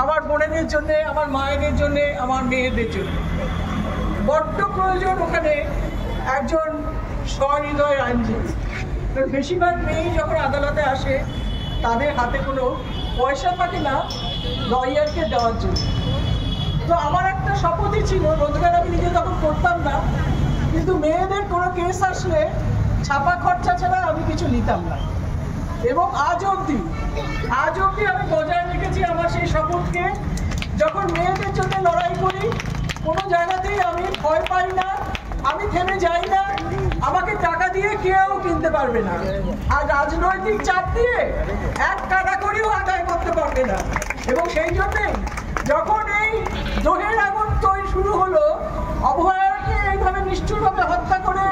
আমার বোনেদের জন্য, আমার মায়েদের জন্য, আমার মেয়েদের জন্য বড্ড প্রয়োজন ওখানে একজন সহৃদয় আইনজীবী। বেশিরভাগ মেয়েই যখন আদালতে আসে তাদের হাতে কোনো পয়সা থাকে না লয়ারকে দেওয়ার জন্য। তো আমার একটা শপথই ছিল, রোজগার আমি নিজে তখন করতাম না, কিন্তু মেয়েদের কোনো কেস আসলে ছাপা খরচা ছাড়া আমি কিছু নিতাম না। এবং আজ অবধি আমি বজায় রেখেছি আমার সেই শপথকে। যখন মেয়েদের জন্য লড়াই করি কোনো জায়গাতেই আমি ভয় পাই না, আমি থেমে যাই না। আমাকে টাকা দিয়ে কেউ কিনতে পারবে না, আর রাজনৈতিক চাপ দিয়ে এক টাকা করেও আদায় করতে পারবে না। এবং সেই জন্যেই যখন এই দোহের আগুন তৈরি শুরু হলো, অভয়াকে এইভাবে নিষ্ঠুরভাবে হত্যা করে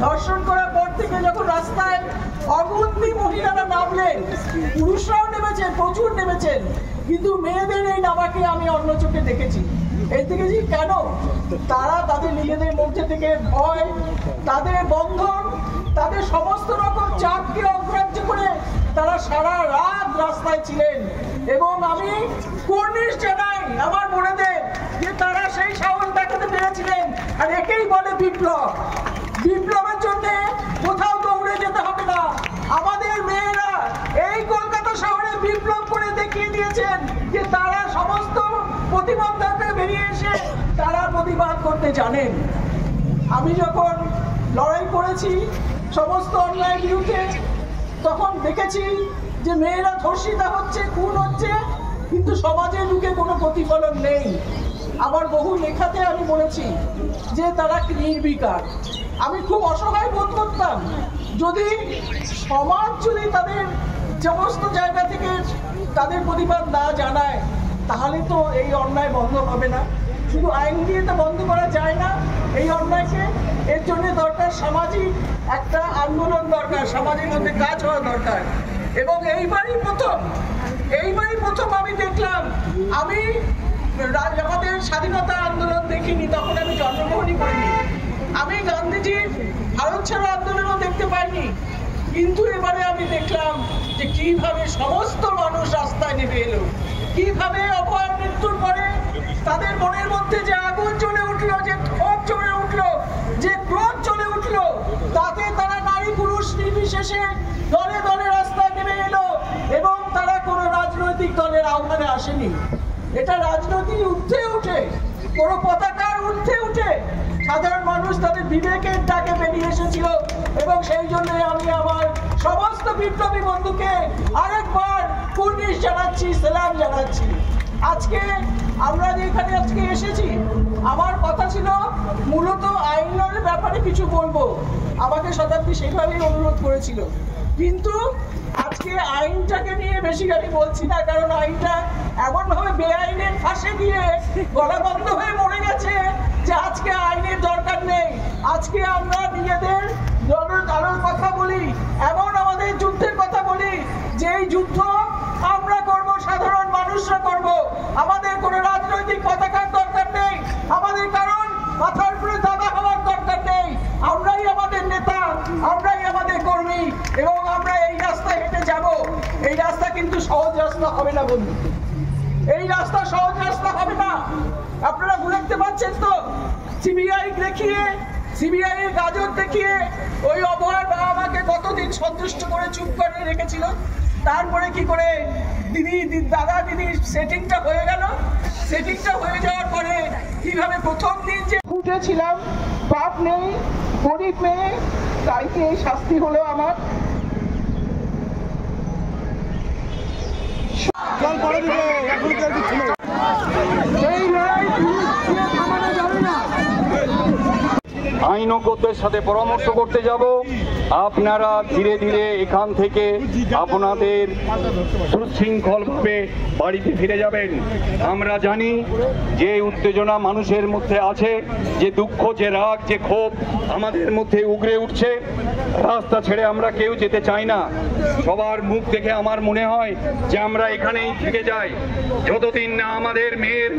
ধর্ষণ করার পর থেকে যখন রাস্তায় অগুন্তি মহিলারা নামলেন, পুরুষরাও নেমেছেন, প্রচুর নেমেছেন, কিন্তু মেয়েদের এই নামাকে আমি অন্য চোখে দেখেছি। এই দেখেছি কেন? তারা তাদের নিজেদের মধ্যে থেকে ভয়, তাদের বন্ধন, তাদের সমস্ত রকম চাপকে অগ্রাহ্য করে তারা সারা রাত রাস্তায় ছিলেন। এবং আমি কুর্নিশ জানাই আমার বোনেদের যে তারা সেই সাহস দেখাতে পেরেছিলেন। আর একেই বলে বিপ্লব। বিপ্লবের জন্য কোথাও দৌড়ে যেতে হবে না। আমাদের মেয়েরা এই কলকাতা শহরে বিপ্লব করে দেখিয়ে দিয়েছেন যে তারা সমস্ত প্রতিবন্ধকতা বেরিয়ে এসে তারা প্রতিবাদ করতে জানেন। আমি যখন লড়াই করেছি সমস্ত অন্যায়ের বিরুদ্ধে, তখন দেখেছি যে মেয়েরা ধর্ষিতা হচ্ছে, খুন হচ্ছে, কিন্তু সমাজে ঢুকে কোনো প্রতিফলন নেই। আমার বহু লেখাতে আমি বলেছি যে তারা নির্বিকার। আমি খুব অসহায় বোধ করতাম যদি সমাজ যদি তাদের সমস্ত জায়গা থেকে তাদের প্রতিবাদ না জানায়, তাহলে তো এই অন্যায় বন্ধ হবে না। শুধু আইন দিয়ে তো বন্ধ করা যায় না এই অন্যায়কে। এর জন্য দরকার সামাজিক একটা আন্দোলন দরকার, সমাজের মধ্যে কাজ হওয়া দরকার। এবং এইবারই প্রথম আমি দেখলাম, আমি আমাদের স্বাধীনতা আন্দোলন দেখিনি, তখন আমি জন্মগ্রহণই করিনি, আমি গান্ধীজির ভারত ছাড়ো আন্দোলনও দেখতে পাইনি, কিন্তু এবারে আমি দেখলাম যে কিভাবে সমস্ত মানুষ রাস্তায় নেমে এলো, কিভাবে অপরাধ মৃত্যুর পরে তাদের মনের মধ্যে যে আগুন জ্বলে উঠলো, যে ক্ষোভ জ্বলে উঠলো, যে ক্রোধ জ্বলে উঠলো, তাতে তারা নারী পুরুষ নির্বিশেষে দলে দলে রাস্তায় নেমে এলো। এবং তারা কোনো রাজনৈতিক দলের আহ্বানে আসেনি, এটা রাজনৈতিক ঊর্ধ্বে উঠে, কোনো পতাকার ঊর্ধ্বে উঠে সাধারণ মানুষ তাদের বিবেকের ডাকে বেরিয়ে এসেছিল। এবং সেই জন্য আমি আমার সমস্ত বিপ্লবী বন্ধুকে আরেকবার কুর্নিশ জানাচ্ছি, সালাম জানাচ্ছি। আজকে আমরা যেখানে আজকে এসেছি, আমার কথা ছিল মূলত আইনের ব্যাপারে কিছু বলবো, আমাকে শতাব্দী সেভাবেই অনুরোধ করেছিল। কিন্তু আজকে আইনটাকে নিয়ে বেশি আমি বলছি না, কারণ আইনটা এমনভাবে বেআইনের ফাঁসে গিয়ে গলা বন্ধ হয়ে মরে গেছে যে আজকে আইনের দরকার নেই। আজকে আমরা নিজেদের জনতার কথা বলি, এমন আমাদের যুদ্ধের কথা বলি যে এই যুদ্ধ আমরা করব, সাধারণ মানুষরা করব। আমাদের কোনো রাজনৈতিক পতাকার দরকার নেই, আমাদের কারণ মাথার উপরে দাদা হওয়ার দরকার নেই। আমরাই আমাদের নেতা, আমরাই আমাদের কর্মী, এবং আমরা এই রাস্তায় হেঁটে যাব। এই রাস্তা কিন্তু সহজ রাস্তা হবে না বন্ধু, এই রাস্তা সহজ রাস্তা হবে না। আপনারা বুঝতে পারছেন তো, সিবিআই দেখিয়ে, সিবিআই এর গাজর দেখিয়ে ওই অভয়ার বাবা মাকে কতদিন সন্তুষ্ট করে চুপ করে রেখেছিল। তারপরে কি করে দাদা দিদির সেটিংটা হয়ে গেল। সেটিংটা হয়ে যাওয়ার পরে কিভাবে প্রথম দিন যে উঠেছিলাম, বাপ নেই, গরিব মেয়ে, তাই কি এই শাস্তি হলো আমার। আইনজ্ঞদের সাথে পরামর্শ করতে যাব। আপনারা ধীরে ধীরে এখান থেকে আপনাদের সুশৃঙ্খলভাবে বাড়িতে ফিরে যাবেন। আমরা জানি যে উত্তেজনা মানুষের মধ্যে আছে, যে দুঃখ, যে রাগ, যে ক্ষোভ আমাদের মধ্যে উগরে উঠছে। রাস্তা ছেড়ে আমরা কেউ যেতে চাই না। সবার মুখ দেখে আমার মনে হয় যে আমরা এখানেই থেকে যাই যতদিন না আমাদের মেয়ের